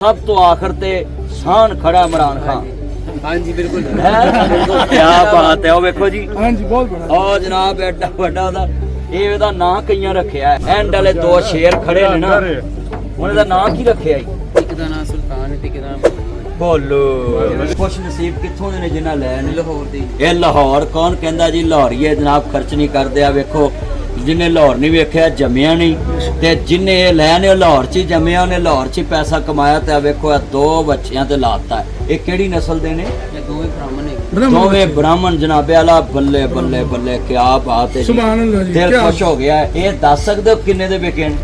सब तो आखिर ते शान खड़ा इमरान खान। हाँ जी बिल्कुल क्या बात है। वेखो जी हाँ जी बहुत बड़ा और जनाब एडा वड्डा दा ਇਹਦਾ ਨਾਂ ਕਈਆਂ ਰੱਖਿਆ ਐਂਡ ਵਾਲੇ ਦੋ ਸ਼ੇਰ ਖੜੇ ਨੇ ਨਾ ਉਹਨਾਂ ਦਾ ਨਾਂ ਕੀ ਰੱਖਿਆ ਜੀ? ਇੱਕ ਦਾ ਨਾਮ ਸੁਲਤਾਨ ਤੇ ਇੱਕ ਦਾ ਨਾਮ ਬੋਲੋ ਖੁਸ਼ ਨਸੀਬ ਕਿੱਥੋਂ ਦੇ ਨੇ ਜਿਨ੍ਹਾਂ ਲੈ ਨੇ ਲਾਹੌਰ ਦੀ। ਇਹ ਲਾਹੌਰ ਕੌਣ ਕਹਿੰਦਾ ਜੀ ਲਾਹੌਰੀਏ ਜਨਾਬ ਖਰਚ ਨਹੀਂ ਕਰਦੇ ਆ। ਵੇਖੋ ਜਿਹਨੇ ਲਾਹੌਰ ਨਹੀਂ ਵੇਖਿਆ ਜੰਮਿਆ ਨਹੀਂ ਤੇ ਜਿਹਨੇ ਇਹ ਲੈ ਨੇ ਲਾਹੌਰ 'ਚ ਹੀ ਜੰਮਿਆ ਉਹਨੇ ਲਾਹੌਰ 'ਚ ਹੀ ਪੈਸਾ ਕਮਾਇਆ ਤੇ ਆ ਵੇਖੋ ਇਹ ਦੋ ਬੱਚਿਆਂ ਤੇ ਲਾਤਾ। ਇਹ ਕਿਹੜੀ ਨਸਲ ਦੇ ਨੇ? ਇਹ ਦੋਵੇਂ ਬ੍ਰਾਹਮਣ ਨੇ। ਦੋਵੇਂ ਬ੍ਰਾਹਮਣ ਜਨਾਬੇ ਆਲਾ। ਬੱਲੇ ਬੱਲੇ ਬੱਲੇ ਕਿਆ ਬਾਤ ਹੈ ਜੀ। ਸੁਭਾਨ ਅੱਲਾਹ ਜੀ ਦਿਲ ਖੁਸ਼ ਹੋ ਗਿਆ। ਇਹ ਦੱਸ ਸਕਦੇ ਹੋ ਕਿੰਨੇ ਦੇ ਵਿਕੇ ਨੇ?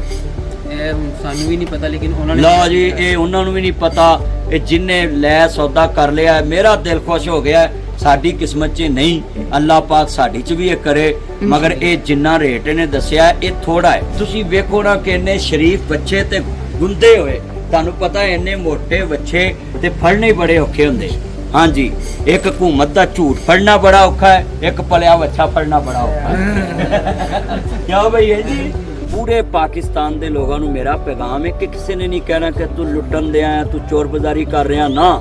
ਇਹ ਸਾਨੂੰ ਵੀ ਨਹੀਂ ਪਤਾ ਲੇਕਿਨ ਉਹਨਾਂ ਨੇ ਲਓ ਜੀ ਇਹ ਉਹਨਾਂ ਨੂੰ ਵੀ ਨਹੀਂ ਪਤਾ। ਇਹ ਜਿੰਨੇ ਲੈ ਸੌਦਾ ਕਰ ਲਿਆ ਮੇਰਾ ਦਿਲ ਖੁਸ਼ ਹੋ ਗਿਆ। ਸਾਡੀ ਕਿਸਮਤ 'ਚ ਨਹੀਂ, ਅੱਲਾਹ ਪਾਕ ਸਾਡੀ 'ਚ ਵੀ ਇਹ ਕਰੇ। ਮਗਰ ਇਹ ਜਿੰਨਾ ਰੇਟ ਇਹਨੇ ਦੱਸਿਆ ਇਹ ਥੋੜਾ ਹੈ। ਤੁਸੀਂ ਵੇਖੋ ਨਾ ਕਿ ਇੰਨੇ ਸ਼ਰੀਫ ਬੱਚੇ ਤੇ ਗੁੰਦੇ ਹੋਏ। ਤੁਹਾਨੂੰ ਪਤਾ ਹੈ ਇੰਨੇ ਮੋਟੇ ਬੱਚੇ ਤੇ ਫੜਨੇ ਬੜੇ ਔਖੇ ਹੁੰਦੇ। ਹਾਂਜੀ ਇੱਕ ਹਕੂਮਤ ਦਾ ਝੂਠ ਫੜਨਾ ਬੜਾ ਔਖਾ ਹੈ, ਇੱਕ ਪਲਿਆ ਬੱਚਾ ਫੜਨਾ ਬੜਾ ਔਖਾ ਹੈ। ਕਿਉਂ ਭਈ ਹੈ ਜੀ? ਪੂਰੇ ਪਾਕਿਸਤਾਨ ਦੇ ਲੋਕਾਂ ਨੂੰ ਮੇਰਾ ਪੈਗਾਮ ਹੈ ਕਿ ਕਿਸੇ ਨੇ ਨਹੀਂ ਕਹਿਣਾ ਕਿ ਤੂੰ ਲੁੱਟਣ ਦੇ ਆਇਆ, ਤੂੰ ਚੋਰ ਬਾਜ਼ਾਰੀ ਕਰ ਰਿਹਾ। ਨਾ,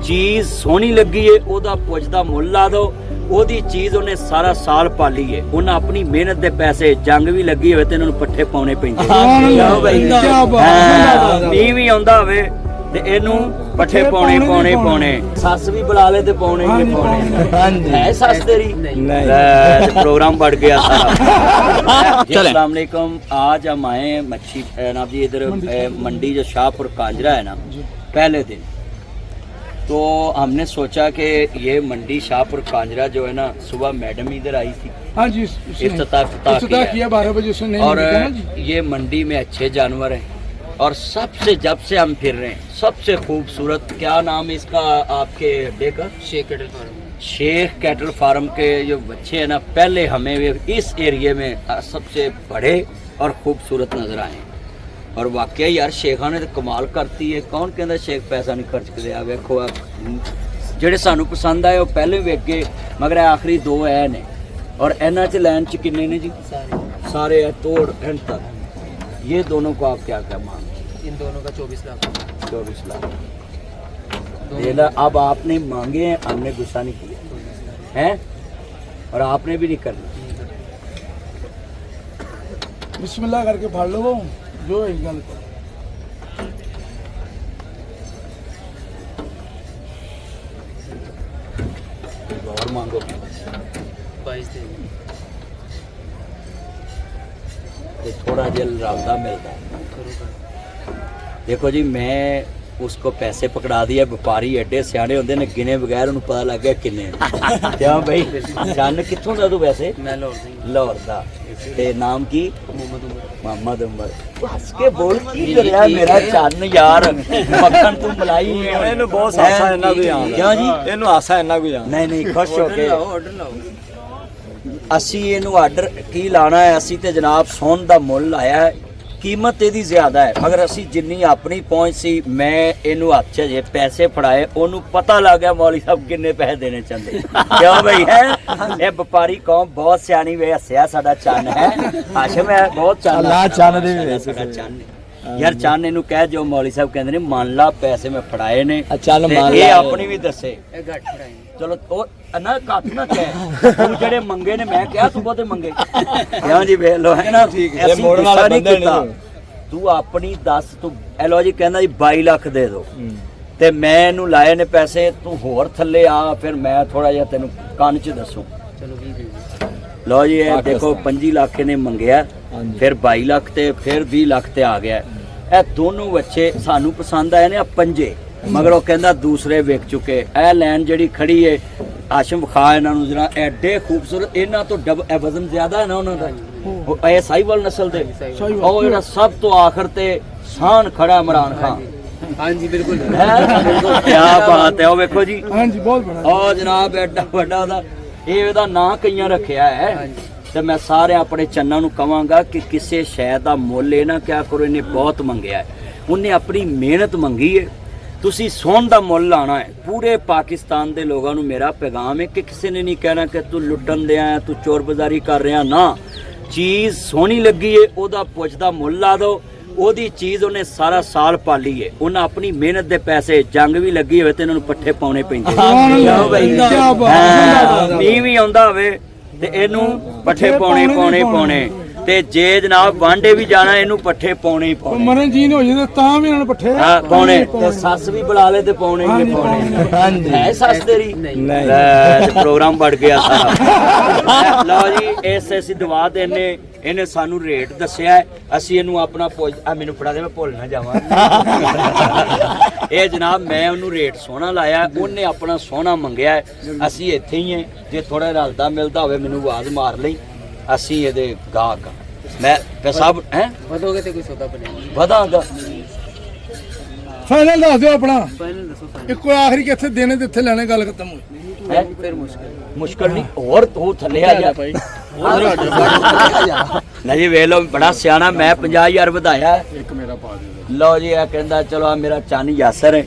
ਚੀਜ਼ ਸੋਹਣੀ ਲੱਗੀ ਏ ਉਹਦਾ ਪੁੱਛਦਾ ਮੁੱਲ ਲਾ ਦੋ। ਉਹਦੀ ਚੀਜ਼ ਉਹਨੇ ਸਾਰਾ ਸਾਲ ਪਾਲੀ ਏ। ਉਹਨਾਂ ਆਪਣੀ ਮਿਹਨਤ ਦੇ ਪੈਸੇ ਜੰਗ ਵੀ ਲੱਗੀ ਹੋਵੇ ਤੇ ਇਹਨਾਂ ਨੂੰ ਪੱਠੇ ਪਾਉਣੇ ਪੈਂਦੇ। ਮੀਂਹ ਵੀ ਆਉਂਦਾ ਹੋਵੇ ਤੇ ਇਹਨੂੰ ਪੱਠੇ ਪਾਉਣੇ। ਸੱਸ ਵੀ ਬੁਲਾ ਲੈ ਤੇ ਪਾਉਣੇ ਹੀ ਪਾਉਣੇ। ਹਾਂਜੀ ਹੈ ਸੱਸ ਤੇਰੀ? नहीं प्रोग्राम बढ़ गया सारा। अस्सलाम वालेकुम। आज हम आए मच्छी ना जी इधर मंडी जो शाहपुर कांजरा है ना पहले दिन, तो हमने सोचा कि ये मंडी शाहपुर कांजरा जो है ना सुबह मैडम इधर आई थी। हाँ जी इफ्तिताह किया 12 बजे से नहीं और निकला जी। ये मंडी में अच्छे जानवर हैं और सबसे जब से हम फिर रहे हैं सबसे खूबसूरत क्या नाम है इसका आपके अड्डे का? Sheikh cattle farm. Sheikh cattle farm के जो बच्चे हैं ना पहले हमें वे इस एरिए में सबसे बड़े और खूबसूरत नजर आए। और वाकई यार शेखा ने तो कमाल करती है। कौन कहता शेख पैसा नहीं खर्च कर। वेखो ਜਿਹੜੇ ਸਾਨੂੰ ਪਸੰਦ ਆਏ ਉਹ ਪਹਿਲੇ ਵੇਖ ਗਏ ਮਗਰ ਆਖਰੀ ਦੋ ਐ ਨੇ। और ਇਹਨਾਂ ਚ ਲਾਈਨ ਚ ਕਿੰਨੇ ਨੇ ਜੀ? सारे है तोड़ एंड तक। ये दोनों को आप क्या क्या मांगे? इन दोनों का 24 लाख। 24 लाख। अब आपने मांगे हैं, हमने गुस्सा नहीं किया है और आपने भी नहीं करना। बिस्मिल्लाह करके फाड़ लो वो जो है गल और मांगो 22 दिन थोड़ा जल रावदा मिलता है। देखो जी मैं उसको पैसे पकड़ा दिया। व्यापारी एडे सियाने होंगे ने गिने बगैर उन्हें पता लग गया किन्ने। क्या भाई चन्न कित्थों दा तू वैसे? मैं लाहौर से। लाहौर दा। ते नाम की? मोहम्मद उमर। मोहम्मद उमर। हस के बोल की करया मेरा चन्न यार। मक्खन तू मलाई ਇਹਨੂੰ ਬਹੁਤ ਹਾਸਾ ਇਹਨਾਂ ਕੋਈ ਆਉਂਦਾ। ਕਿਉਂ ਜੀ? ਇਹਨੂੰ ਹਾਸਾ ਇਹਨਾਂ ਕੋਈ ਆਉਂਦਾ। नहीं नहीं खुश हो के ऑर्डर लाओ। ਅਸੀਂ ਇਹਨੂੰ ਆਰਡਰ ਕੀ ਲਾਣਾ ਹੈ? ਅਸੀਂ ਤੇ ਜਨਾਬ ਸੋਨ ਦਾ ਮੁੱਲ ਲਾਇਆ ਹੈ। ਕੀਮਤ ਇਹਦੀ ਜ਼ਿਆਦਾ ਹੈ ਮਗਰ ਅਸੀਂ ਜਿੰਨੀ ਆਪਣੀ ਪਹੁੰਚ ਸੀ ਮੈਂ ਇਹਨੂੰ ਹੱਥ 'ਚ ਜੇ ਪੈਸੇ ਫੜਾਏ ਉਹਨੂੰ ਪਤਾ ਲੱਗ ਗਿਆ ਮੌਲੀ ਸਾਹਿਬ ਕਿੰਨੇ ਪੈਸੇ ਦੇਣੇ ਚਾਹੁੰਦੇ। ਕਿਉਂ ਬਈ ਹੈ ਇਹ ਵਪਾਰੀ ਕੌਮ ਬਹੁਤ ਸਿਆਣੀ ਵੇ। ਹੱਸਿਆ ਸਾਡਾ ਚੰਨ ਹੈ ਹਾਸ਼ਮ ਹੈ ਬਹੁਤ ਚੰਨ। ਅੱਲਾਹ ਚੰਨ ਦੇ ਵੀ ਸਾਡਾ ਚੰਨ ਹੈ ਯਾਰ। ਚੰਨ ਇਹਨੂੰ ਕਹਿ ਜੋ ਮੌਲੀ ਸਾਹਿਬ ਕਹਿੰਦੇ ਨੇ ਮੰਨ ਲਾ ਪੈਸੇ ਮੈਂ ਫੜਾਏ ਨੇ ਚੱਲ ਤੇ ਮੰਨ ਇਹ ਲਾ। ਆਪਣੀ ਵੀ ਦੱਸੇ। ਇਹ ਘੱਟ ਫੜਾਈ। ਚਲੋ ਉਹ ਨਾ ਕੱਟ ਨਾ ਕਹਿ ਤੂੰ ਜਿਹੜੇ ਮੰਗੇ ਨੇ ਮੈਂ ਕਿਹਾ ਤੂੰ ਬਹੁਤੇ ਮੰਗੇ। ਕਿਉਂ ਜੀ ਵੇਖ ਲੋ ਹੈ ਨਾ ਠੀਕ ਇਹ ਮੋੜਨ ਵਾਲਾ ਬੰਦਾ ਨਹੀਂ। ਤੂੰ ਆਪਣੀ ਦੱਸ ਤੂੰ ਐਲੋ ਜੀ ਕਹਿੰਦਾ ਜੀ 22 ਲੱਖ ਦੇ ਦੋ ਤੇ ਮੈਂ ਇਹਨੂੰ ਲਾਏ ਨੇ ਪੈਸੇ। ਤੂੰ ਹੋਰ ਥੱਲੇ ਆ ਫਿਰ ਮੈਂ ਥੋੜਾ ਜਿਹਾ ਤੈਨੂੰ ਕੰਨ 'ਚ ਦੱਸੂ। ਚਲੋ 20 दिन। ਲਓ ਜੀ ਇਹ ਦੇਖੋ 25 ਲੱਖ ਇਹਨੇ ਮੰਗਿਆ ਫਿਰ 22 ਲੱਖ ਤੇ ਫਿਰ 20 ਲੱਖ ਤੇ ਆ ਗਿਆ। ਇਹ ਦੋਨੋਂ ਬੱਚੇ ਸਾਨੂੰ ਪਸੰਦ ਆਏ ਨੇ। ਆ ਪੰਜੇ ਮਗਰ ਉਹ ਕਹਿੰਦਾ ਦੂਸਰੇ ਵਿਕ ਚੁੱਕੇ। ਇਹ ਲਾਈਨ ਜਿਹੜੀ ਖੜੀ ਏ ਆਸ਼ਮ ਵਿਖਾ ਇਹਨਾਂ ਨੂੰ ਜਰਾ ਐਡੇ ਖੂਬਸੂਰਤ। ਇਹਨਾਂ ਤੋਂ ਵਜ਼ਨ ਜ਼ਿਆਦਾ ਹੈ ਨਾ ਉਹਨਾਂ ਦਾ। ਉਹ ਇਹ ਸਾਹੀਵਾਲ ਨਸਲ ਦੇ ਉਹ ਜਿਹੜਾ ਸਭ ਤੋਂ ਆਖਰ ਤੇ ਸ਼ਾਨ ਖੜਾ ਇਮਰਾਨ ਖਾਨ। हाँ जी बिल्कुल। क्या बात है। ਉਹ ਵੇਖੋ ਜੀ हाँ जी बहुत बड़ा ਉਹ ਜਨਾਬ ਐਡਾ ਵੱਡਾ ਦਾ ਇਹਦਾ ਨਾਂ ਕਈਆਂ ਰੱਖਿਆ ਹੈ। ਤੇ ਮੈਂ ਸਾਰੇ ਆਪਣੇ ਚੰਨਾਂ ਨੂੰ ਕਵਾਂਗਾ ਕਿ ਕਿਸੇ ਸ਼ੈ ਦਾ ਮੁੱਲ ਇਹ ਨਾ ਕਿਆ ਕਰੋ ਇਹਨੇ ਬਹੁਤ ਮੰਗਿਆ ਹੈ। ਉਹਨੇ ਆਪਣੀ ਮਿਹਨਤ ਮੰਗੀ ਹੈ। ਤੁਸੀਂ ਸੋਨ ਦਾ ਮੁੱਲ ਲਾਣਾ ਹੈ। ਪੂਰੇ ਪਾਕਿਸਤਾਨ ਦੇ ਲੋਕਾਂ ਨੂੰ ਮੇਰਾ ਪੈਗਾਮ ਹੈ ਕਿ ਕਿਸੇ ਨੇ ਨਹੀਂ ਕਹਿਣਾ ਕਿ ਤੂੰ ਲੁੱਟਣ ਦੇ ਆਇਆ, ਤੂੰ ਚੋਰ ਬਾਜ਼ਾਰੀ ਕਰ ਰਿਹਾ। ਨਾ, ਚੀਜ਼ ਸੋਹਣੀ ਲੱਗੀ ਹੈ ਉਹਦਾ ਪੁੱਛਦਾ ਮੁੱਲ ਲਾ ਦਿਓ। ਉਹਦੀ ਚੀਜ਼ ਉਹਨੇ ਸਾਰਾ ਸਾਲ ਪਾਲੀ ਏ, ਉਹਨਾਂ ਆਪਣੀ ਮਿਹਨਤ ਦੇ ਪੈਸੇ, ਜੰਗ ਵੀ ਲੱਗੀ ਹੋਵੇ ਤੇ ਇਹਨਾਂ ਨੂੰ ਪੱਠੇ ਪਾਉਣੇ ਪੈਂਦੇ ਸੁਭਾਨ ਬਈ ਅੱਲਾਹ, ਕਿਆ ਬਾਤ ਹੈ। ਮੀਂਹ ਵੀ ਆਉਂਦਾ ਹੋਵੇ ਤੇ ਇਹਨੂੰ ਪੱਠੇ ਪਾਉਣੇ ਤੇ ਜੇ ਜਨਾਬ ਵਾਂਡੇ ਵੀ ਜਾਣਾ ਇਹਨੂੰ ਪੱਠੇ ਪਾਉਣੇ ਹੀ ਪਾਉਣੇ। ਮਰਨ ਜੀਨ ਹੋ ਜੇ ਤਾਂ ਵੀ ਇਹਨਾਂ ਨੂੰ ਪੱਠੇ ਹਾਂ ਪਾਉਣੇ ਤੇ ਸੱਸ ਵੀ ਬੁਲਾ ਲੇ ਤੇ ਪਾਉਣੇ ਹੀ ਪਾਉਣੇ। ਹਾਂਜੀ ਹੈ ਸੱਸ ਤੇਰੀ ਨਹੀਂ ਲੈ, ਤੇ ਪ੍ਰੋਗਰਾਮ ਵੱਡ ਗਿਆ ਸਾਰਾ। ਲਓ ਜੀ ਇਸ ਅਸੀਂ ਦਵਾ ਦੇਨੇ, ਇਹਨੇ ਸਾਨੂੰ ਰੇਟ ਦੱਸਿਆ ਹੈ, ਅਸੀਂ ਇਹਨੂੰ ਆਪਣਾ ਮੈਨੂੰ ਫੜਾ ਦੇ, ਮੈਂ ਭੁੱਲ ਨਾ ਜਾਵਾਂ। ਇਹ ਜਨਾਬ ਮੈਂ ਉਹਨੂੰ ਰੇਟ ਸੋਹਣਾ ਲਾਇਆ, ਉਹਨੇ ਆਪਣਾ ਸੋਹਣਾ ਮੰਗਿਆ, ਅਸੀਂ ਇੱਥੇ ਹੀ ਹੈ, ਜੇ ਥੋੜਾ ਰਲਦਾ ਮਿਲਦਾ ਹੋਵੇ ਮੈਨੂੰ ਆਵਾਜ਼ ਮਾਰ ਲਈ, ਅਸੀਂ ਇਹਦੇ ਗਾਹਕ ਮੈਂ ਪੈਸਾ ਹੈ ਵਧੋਗੇ ਤੇ ਕੋਈ ਸੌਦਾ ਬਣੇਗਾ। ਵਧਾਂਗਾ। ਫਾਈਨਲ ਦੱਸ ਦਿਓ ਆਪਣਾ, ਫਾਈਨਲ ਦੱਸੋ ਫਾਈਨਲ। ਇੱਕੋ ਆਖਰੀ ਕਿੱਥੇ ਦੇਣੇ ਤੇ ਇੱਥੇ ਲੈਣੇ, ਗੱਲ ਖਤਮ ਹੋਈ। ਹੈ ਫਿਰ ਮੁਸ਼ਕਿਲ ਮੁਸ਼ਕਲ ਨਹੀਂ, ਹੋਰ ਤੂੰ ਥੱਲੇ ਆ ਜਾ ਨਾ ਜੀ। ਵੇਖ ਲਓ ਬੜਾ ਸਿਆਣਾ, ਮੈਂ 50,000 ਵਧਾਇਆ, ਇੱਕ ਮੇਰਾ ਪਾ ਦੇ। ਲਓ ਜੀ ਇਹ ਕਹਿੰਦਾ ਚਲੋ ਆ ਮੇਰਾ ਚੰਨ ਯਾਸਰ ਹੈ,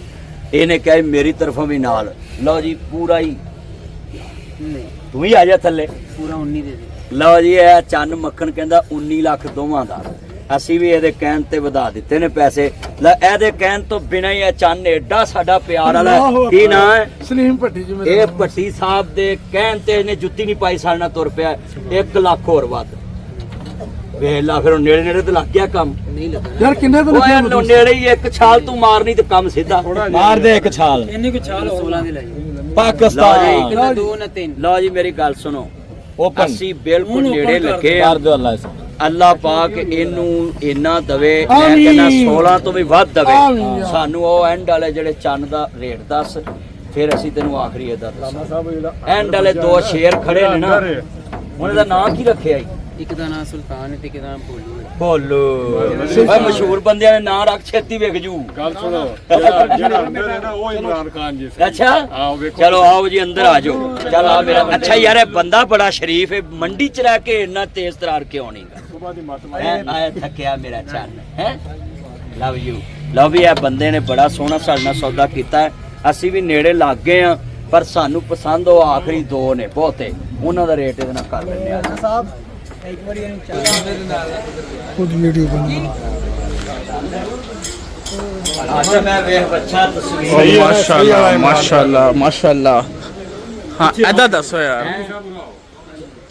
ਇਹਨੇ ਕਿਹਾ ਮੇਰੀ ਤਰਫੋਂ ਵੀ ਨਾਲ। ਲਓ ਜੀ ਪੂਰਾ ਹੀ ਨਹੀਂ, ਤੂੰ ਹੀ ਆ ਜਾ ਥੱਲੇ। ਪੂਰਾ 19 ਦੇ ਦੇ। ਲਓ ਜੀ ਇਹ ਚੰਨ ਮੱਖਣ ਕਹਿੰਦਾ 19 ਲੱਖ ਦੋਵਾਂ ਦਾ, ਅਸੀਂ ਵੀ ਇਹਦੇ ਕਹਿਣ ਤੇ ਵਧਾ ਦਿੱਤੇ ਨੇ ਪੈਸੇ। ਲੈ ਇਹਦੇ ਕਹਿਣ ਤੋਂ ਬਿਨਾਂ ਹੀ ਇਹ ਚੰਨ ਏਡਾ ਸਾਡਾ ਪਿਆਰ ਵਾਲਾ ਕੀ ਨਾਂ ਹੈ, ਸਲੀਮ ਭੱਟੀ ਜੀ ਮੇਰੇ ਇਹ ਭੱਟੀ ਸਾਹਿਬ ਦੇ ਕਹਿਣ ਤੇ ਇਹਨੇ ਜੁੱਤੀ ਨਹੀਂ ਪਾਈ, ਸਾਡੇ ਨਾਲ ਤੁਰ ਪਿਆ। 1 ਲੱਖ ਹੋਰ ਵੱਧ ਵੇਖ ਲਾ, ਫਿਰ ਨੇੜੇ ਨੇੜੇ ਤੇ ਲੱਗ ਗਿਆ ਕੰਮ। ਨਹੀਂ ਲੱਗਾ ਯਾਰ ਕਿੰਨੇ ਤੋਂ ਓਏ ਨੇੜੇ ਹੀ ਇੱਕ ਛਾਲ ਤੂੰ ਮਾਰਨੀ ਤੇ ਕੰਮ ਸਿੱਧਾ। ਮਾਰ ਦੇ ਇੱਕ ਛਾਲ। ਇੰਨੀ ਕੁ ਛਾਲ 16 ਦੀ ਲਾਈ। ਪਾਕਿਸਤਾਨ ਇੱਕ ਨਾ 2 ਨਾ 3। ਲਓ ਜੀ ਮੇਰੀ ਗੱਲ ਸੁਣੋ, ਓਪਨ ਅਸੀਂ ਬਿਲਕੁਲ ਨੇੜੇ ਲੱਗੇ ਆ। ਕਰ ਦਿਓ ਅੱਲਾ ਇਸ ਅੱਲਾਹ ਪਾਕ ਇਹਨੂੰ ਇੰਨਾ ਦਵੇ, ਮੈਂ ਆਮੀਨ। ਕਹਿੰਦਾ 16 ਤੋਂ ਵੀ ਵੱਧ ਦਵੇ ਆਮੀਨ। ਸਾਨੂੰ। ਉਹ ਐਂਡ ਵਾਲੇ ਜਿਹੜੇ ਚੰਨ ਦਾ ਰੇਟ ਦੱਸ, ਫਿਰ ਅਸੀਂ ਤੈਨੂੰ ਆਖਰੀ ਇਹਦਾ ਦੱਸਾਂ। ਐਂਡ ਵਾਲੇ 2 ਸ਼ੇਰ ਖੜੇ ਨੇ ਨਾ, ਉਹਨਾਂ ਦਾ ਨਾਂ ਕੀ ਰੱਖਿਆ ਜੀ? ਇੱਕ ਦਾ ਨਾਮ ਸੁਲਤਾਨ ਹੈ ਤੇ ਇੱਕ ਦਾ ਨਾਮ ਭੋਲੂ ਹੈ। ਬੋਲੋ ਓਏ ਮਸ਼ਹੂਰ ਬੰਦਿਆਂ ਦੇ ਨਾਂ ਰੱਖ, ਛੇਤੀ ਵਿਕ ਜੂ। ਗੱਲ ਸੁਣੋ, ਜਿਹੜਾ ਅੰਦਰ ਹੈ ਨਾ ਉਹ ਇਮਰਾਨ ਖਾਨ ਜੀ ਸੀ। ਅੱਛਾ ਆਓ ਵੇਖੋ। ਚਲੋ ਆਓ ਜੀ ਅੰਦਰ ਆ ਜਾਓ। ਚਲ ਆ ਮੇਰਾ ਅੱਛਾ ਯਾਰ, ਇਹ ਬੰਦਾ ਬੜਾ ਸ਼ਰੀਫ ਹੈ, ਮੰਡੀ ਚ ਰਹਿ ਕੇ ਇੰਨਾ ਤੇਜ਼ ਤਰਾਰ ਕਿਉਂ ਨਹੀਂਗਾ? ਸੁਬਾਹ ਦੀ ਮਤ ਆਇਆ ਥੱਕਿਆ ਮੇਰਾ ਚੰਨ ਹੈ। Love you. ਲਵ ਵੀ ਇਹ ਬੰਦੇ ਨੇ ਬੜਾ ਸੋਹਣਾ ਸਾਡੇ ਨਾਲ ਸੌਦਾ ਕੀਤਾ ਹੈ, ਅਸੀਂ ਵੀ ਨੇੜੇ ਲੱਗ ਗਏ ਆ, ਪਰ ਸਾਨੂੰ ਪਸੰਦ ਉਹ ਆਖਰੀ 2 ਨੇ ਬਹੁਤੇ, ਉਹਨਾਂ ਦਾ ਰੇਟ ਇਹਦੇ ਨਾਲ ਕਰ ਲੈਂਦੇ ਆ ਸਾਹਿਬ। ਖੁਦ ਵੀਡੀਓ ਬਣਾ ਅੱਛਾ ਮੈਂ ਵੇਖ ਬੱਚਾ ਤਸਵੀਰ ਮਾਸ਼ਾਅੱਲਾ ਮਾਸ਼ਾਅੱਲਾ ਮਾਸ਼ਾਅੱਲਾ। ਹਾਂ ਐਦਾਂ ਦੱਸੋ ਯਾਰ।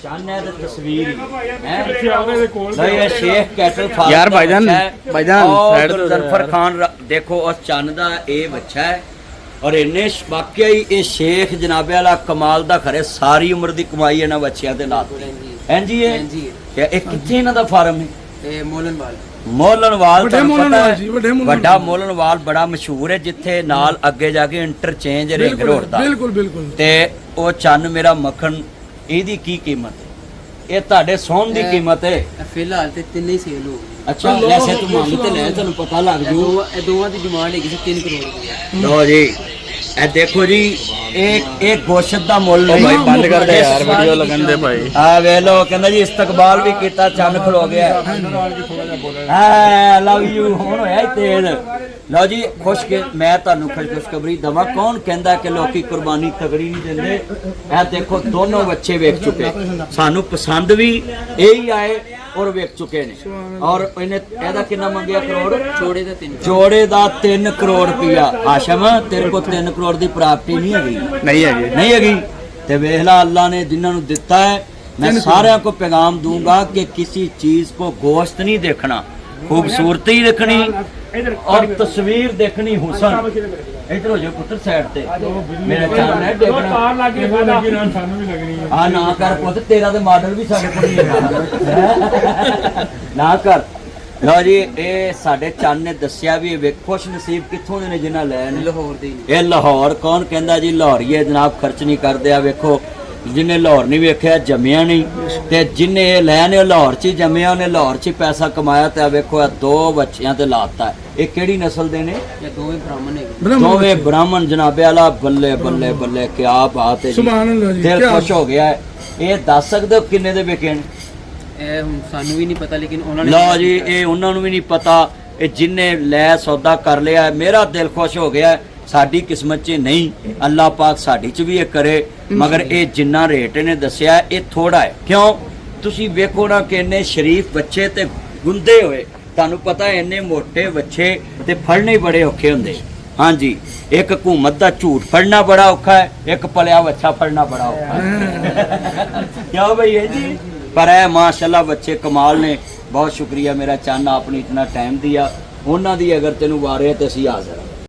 ਚੰਨ ਹੈ ਤੇ ਤਸਵੀਰ ਹੈ। ਨਹੀਂ ਇਹ ਸ਼ੇਖ ਕੈਟਲ ਫਾਰਮ ਯਾਰ ਦਾ ਭਾਈਜਾਨ, ਬੱਚਾ ਹੈ। ਭਾਈਜਾਨ, ਔਰ ਸਾਈਡ ਤੋਂ ਜ਼ਰਫਰ ਖਾਨ ਦੇਖੋ ਉਸ ਚੰਨ ਦਾ ਇਹ ਬੱਚਾ ਹੈ, ਔਰ ਇਹਨੇ ਵਾਕਿਆ ਹੀ ਇਹ ਸ਼ੇਖ ਜਨਾਬੇ ਵਾਲਾ ਕਮਾਲ ਦਾ ਖਰੇ ਸਾਰੀ ਉਮਰ ਦੀ ਕਮਾਈ ਇਹਨਾਂ ਬੱਚਿਆਂ ਤੇ ਲਾਤੀ। ਹਾਂਜੀ ਇਹ ਕਿੱਥੇ ਇਹਨਾਂ ਦਾ ਫਾਰਮ ਹੈ? ਤੇ ਮੋਲਨਵਾਲ। ਮੋਲਨਵਾਲ ਵੱਡੇ ਤੁਹਾਨੂੰ ਪਤਾ ਮੋਲਨਵਾਲ ਹੈ? ਜੀ, ਵੱਡੇ ਮੋਲਨਵਾਲ। ਵੱਡਾ ਮੋਲਨਵਾਲ ਬੜਾ ਮਸ਼ਹੂਰ ਹੈ, ਜਿੱਥੇ ਨਾਲ ਅੱਗੇ ਜਾ ਕੇ ਇੰਟਰਚੇਂਜ ਰਿੰਗ ਰੋਡ ਦਾ। ਬਿਲਕੁਲ ਬਿਲਕੁਲ। ਤੇ ਉਹ ਚੰਨ ਮੇਰਾ ਮੱਖਣ, ਇਹਦੀ ਕੀ ਕੀਮਤ ਹੈ? ਇਹ ਤੁਹਾਡੇ ਸੋਨ ਦੀ ਕੀਮਤ ਹੈ। ਫਿਲਹਾਲ ਤੇ ਤਿੰਨੇ ਹੀ ਸੇਲ ਹੋ ਗਏ। ਅੱਛਾ ਵੈਸੇ ਤੂੰ ਮੰਗ ਤੇ ਲੈ, ਤੁਹਾਨੂੰ ਪਤਾ ਲੱਗ ਜੂ। ਇਹ ਦੋਵਾਂ ਦੀ ਡਿਮਾਂਡ ਹੈਗੀ ਸੀ 3 ਕਰੋੜ ਦੀ। ਲੋ ਜੀ ਇਹ ਦੇਖੋ ਜੀ, ਇਹ ਗੋਸ਼ਤ ਦਾ ਮੁੱਲ ਨਹੀਂ। ਭਾਈ ਬੰਦ ਕਰ ਦੇ ਯਾਰ, ਵੀਡੀਓ ਲੱਗਣ ਦੇ ਭਾਈ। ਆ ਵੇ ਲੋ ਕਹਿੰਦਾ ਜੀ ਇਸਤਕਬਾਲ ਵੀ ਕੀਤਾ, ਚੰਨ ਖਲੋ ਗਿਆ। ਹਾਂ ਲਵ ਯੂ ਹੁਣ ਹੋਇਆ ਹੀ ਤੇਲ। ਲਓ ਜੀ ਖੁਸ਼ ਕੇ ਮੈਂ ਤੁਹਾਨੂੰ ਖੁਸ਼ਖਬਰੀ ਦਵਾਂ, ਕੌਣ ਕਹਿੰਦਾ ਕਿ ਲੋਕੀ ਕੁਰਬਾਨੀ ਤਗੜੀ ਨਹੀਂ ਦਿੰਦੇ? ਇਹ ਦੇਖੋ ਦੋਨੋਂ ਬੱਚੇ ਵੇਖ ਚੁੱਕੇ, ਸਾਨੂੰ ਪਸੰਦ ਵੀ ਇਹੀ ਆਏ ਔਰ ਵੇਖ ਚੁੱਕੇ ਨੇ। ਔਰ ਇਹਦਾ ਕਿੰਨਾ ਮੰਗਿਆ? ਕਰੋੜ। ਜੋੜੇ ਦਾ 3 ਜੋੜੇ ਦਾ 3 ਕਰੋੜ ਰੁਪਇਆ। ਆਸ਼ਮ ਤੇਰੇ ਕੋਲ 3 ਕਰੋੜ ਦੀ ਪ੍ਰਾਪਤੀ ਨਹੀਂ ਹੈਗੀ? ਨਹੀਂ ਹੈਗੀ। ਨਹੀਂ ਹੈਗੀ ਤੇ ਵੇਖ ਲਾ, ਅੱਲਾ ने जिन्हों दिता है, मैं सारे को पैगाम दूंगा कि किसी चीज को गोश्त नहीं देखना, खूबसूरती देखनी और तस्वीर देखनी, हुसन। इधर हो जाओ पुत्र साइड ते, मेरा ख्याल है देखना ਸਾਨੂੰ ਵੀ ਲੱਗਣੀ ਹੈ। आ ना कर पुत्र, तेरा तो मॉडल भी साडे कोल ही है ना कर। ਲਓ ਜੀ ਇਹ ਸਾਡੇ ਚੰਨ ਨੇ ਦੱਸਿਆ ਵੀ ਇਹ ਖੁਸ਼ ਨਸੀਬ ਕਿੱਥੋਂ ਦੇ ਨੇ ਜਿਨ੍ਹਾਂ ਲੈ ਨੇ? ਲਾਹੌਰ ਦੇ। ਇਹ ਲਾਹੌਰ ਕੌਣ ਕਹਿੰਦਾ ਜੀ? ਲਾਹੌਰੀਏ ਜਨਾਬ ਖਰਚ ਨਹੀਂ ਕਰਦੇ। ਆ ਵੇਖੋ ਜਿਹਨੇ ਲਾਹੌਰ ਨਹੀਂ ਵੇਖਿਆ ਜੰਮਿਆ ਨਹੀਂ, ਤੇ ਜਿਹਨੇ ਇਹ ਲੈ ਨੇ ਉਹ ਲਾਹੌਰ 'ਚ ਹੀ ਜੰਮਿਆ, ਉਹਨੇ ਲਾਹੌਰ 'ਚ ਹੀ ਪੈਸਾ ਕਮਾਇਆ। ਤੇ ਆ ਵੇਖੋ ਇਹ 2 ਬੱਚਿਆਂ ਤੇ ਲਾਤਾ। ਇਹ ਕਿਹੜੀ ਨਸਲ ਦੇ ਨੇ? ਇਹ ਦੋਵੇਂ ਬ੍ਰਾਹਮਣ ਹੈਗੇ। ਦੋਵੇਂ ਬ੍ਰਾਹਮਣ ਜਨਾਬੇ ਵਾਲਾ। ਬੱਲੇ ਬੱਲੇ ਬੱਲੇ ਕਿਆ ਬਾਤ ਹੈ ਜੀ, ਸੁਭਾਨ ਅੱਲਾਹ ਜੀ, ਦਿਲ ਕਿਆ ਖੁਸ਼ ਹੋ ਗਿਆ ਹੈ। ਇਹ ਦੱਸ ਸਕਦੇ ਹੋ ਕਿੰਨੇ ਦੇ ਵਿਕੇ ਨੇ? ਇਹ ਹੁਣ ਸਾਨੂੰ ਵੀ ਨਹੀਂ ਪਤਾ, ਲੇਕਿਨ ਉਹਨਾਂ ਨੇ। ਲਓ ਜੀ ਇਹ ਉਹਨਾਂ ਨੂੰ ਵੀ ਨਹੀਂ ਪਤਾ, ਇਹ ਜਿੰਨੇ ਲੈ ਸੌਦਾ ਕਰ ਲਿਆ। ਮੇਰਾ ਦਿਲ ਖੁਸ਼ ਹੋ ਗਿਆ, ਸਾਡੀ ਕਿਸਮਤ 'ਚ ਨਹੀਂ, ਅੱਲਾਹ ਪਾਕ ਸਾਡੀ 'ਚ ਵੀ ਇਹ ਕਰੇ। ਮਗਰ ਇਹ ਜਿੰਨਾ ਰੇਟ ਇਹਨੇ ਦੱਸਿਆ ਇਹ ਥੋੜਾ ਹੈ। ਕਿਉਂ? ਤੁਸੀਂ ਵੇਖੋ ਨਾ ਕਿ ਇੰਨੇ ਸ਼ਰੀਫ ਬੱਚੇ ਤੇ ਗੁੰਦੇ ਹੋਏ ਤੁਹਾਨੂੰ ਪਤਾ ਇੰਨੇ ਮੋਟੇ ਬੱਚੇ ਤੇ ਫੜਨੇ ਹੀ ਬੜੇ ਔਖੇ ਹੁੰਦੇ। ਹਾਂਜੀ, ਇੱਕ ਹਕੂਮਤ ਦਾ ਝੂਠ ਫੜਨਾ ਬੜਾ ਔਖਾ ਹੈ, ਇੱਕ ਪਲਿਆ ਬੱਚਾ ਫੜਨਾ ਬੜਾ ਔਖਾ ਹੈ। ਕਿਉਂ ਭਈ ਹੈ ਜੀ? ਪਰ ਇਹ ਮਾਸ਼ਾਅੱਲਾ ਬੱਚੇ ਕਮਾਲ ਨੇ। ਬਹੁਤ ਸ਼ੁਕਰੀਆ ਮੇਰਾ ਚੰਨ, ਆਪਨੇ ਇਤਨਾ ਟਾਈਮ ਦਿया। ਉਹਨਾਂ ਦੀ ਅਗਰ ਤੈਨੂੰ ਵਾਰੇ ਤੇ ਅਸੀਂ ਹਾਜ਼ਰ ਹਾਂ।